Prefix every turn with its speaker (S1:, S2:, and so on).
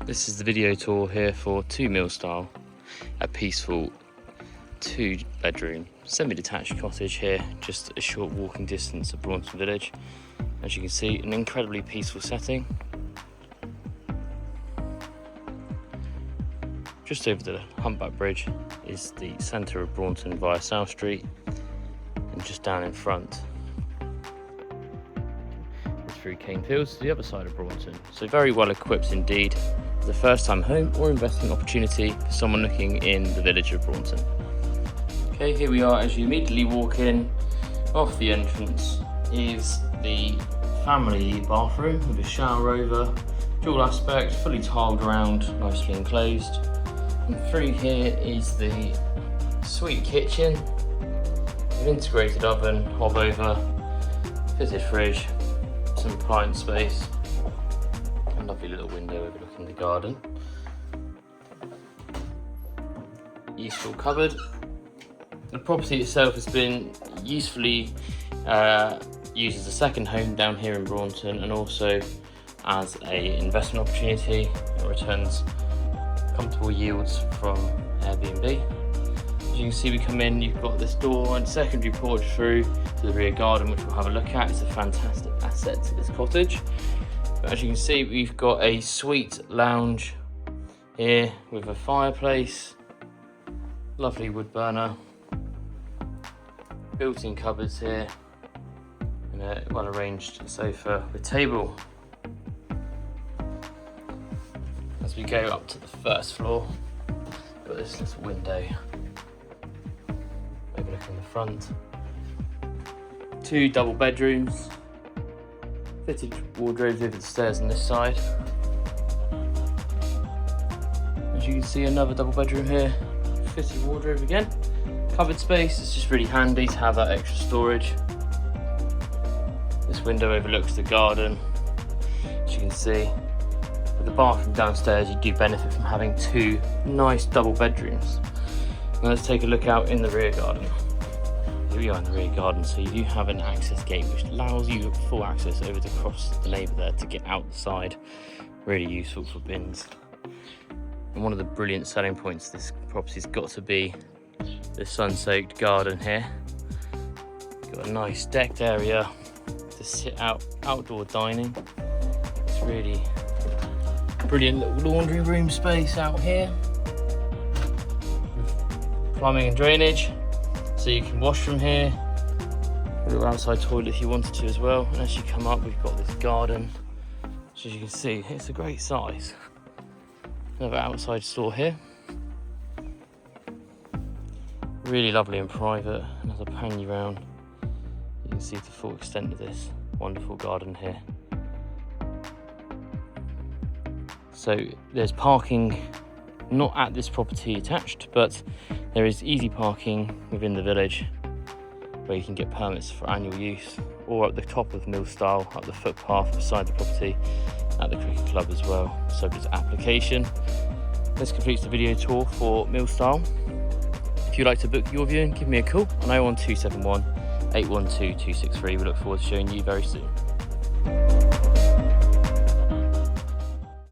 S1: This is the video tour here for 2 Mill Stile, a peaceful 2-bedroom semi-detached cottage here, just a short walking distance of Braunton village. As you can see, an incredibly peaceful setting. Just over the Humpback Bridge is the centre of Braunton via South Street, and just down in front is through Cane Fields to the other side of Braunton. So very well equipped indeed as a first-time home or investment opportunity for someone looking in the village of Braunton. Okay, here we are. As you immediately walk in, off the entrance is the family bathroom with a shower over, dual aspect, fully tiled around, nicely enclosed. And through here is the suite kitchen, an integrated oven, hob over, fitted fridge, some appliance space, a lovely little window overlooking the garden. Useful cupboard. The property itself has been usefully used as a second home down here in Braunton, and also as an investment opportunity. It returns comfortable yields from Airbnb. As you can see, we come in, you've got this door and secondary porch through to the rear garden, which we'll have a look at. It's a fantastic asset to this cottage. But as you can see, we've got a suite lounge here with a fireplace, lovely wood burner, built-in cupboards here, and a well-arranged sofa with table. As we go up to the first floor, got this little window overlooking the front. 2 double bedrooms, fitted wardrobes over the stairs on this side. As you can see, another double bedroom here, fitted wardrobe again. Covered space. It's just really handy to have that extra storage. This window overlooks the garden. As you can see, with the bathroom downstairs, you do benefit from having 2 nice double bedrooms. Now let's take a look out in the rear garden. Here we are in the rear garden. So you do have an access gate which allows you full access over to cross the neighbour there to get out the side. Really useful for bins. And one of the brilliant selling points of this property's got to be the sun-soaked garden here. Got a nice decked area to sit out, outdoor dining. It's really brilliant little laundry room space out here. Plumbing and drainage, so you can wash from here. A little outside toilet if you wanted to as well. And as you come up, we've got this garden, which, as you can see, it's a great size. Another outside store here. Really lovely and private. And as I pan you round, you can see the full extent of this wonderful garden here. So there's parking not at this property attached, but there is easy parking within the village where you can get permits for annual use, or at the top of Mill Stile, up the footpath beside the property at the cricket club as well, subject to application. This completes the video tour for Mill Stile. If you'd like to book your viewing, give me a call on 01271 812 263. We look forward to showing you very soon.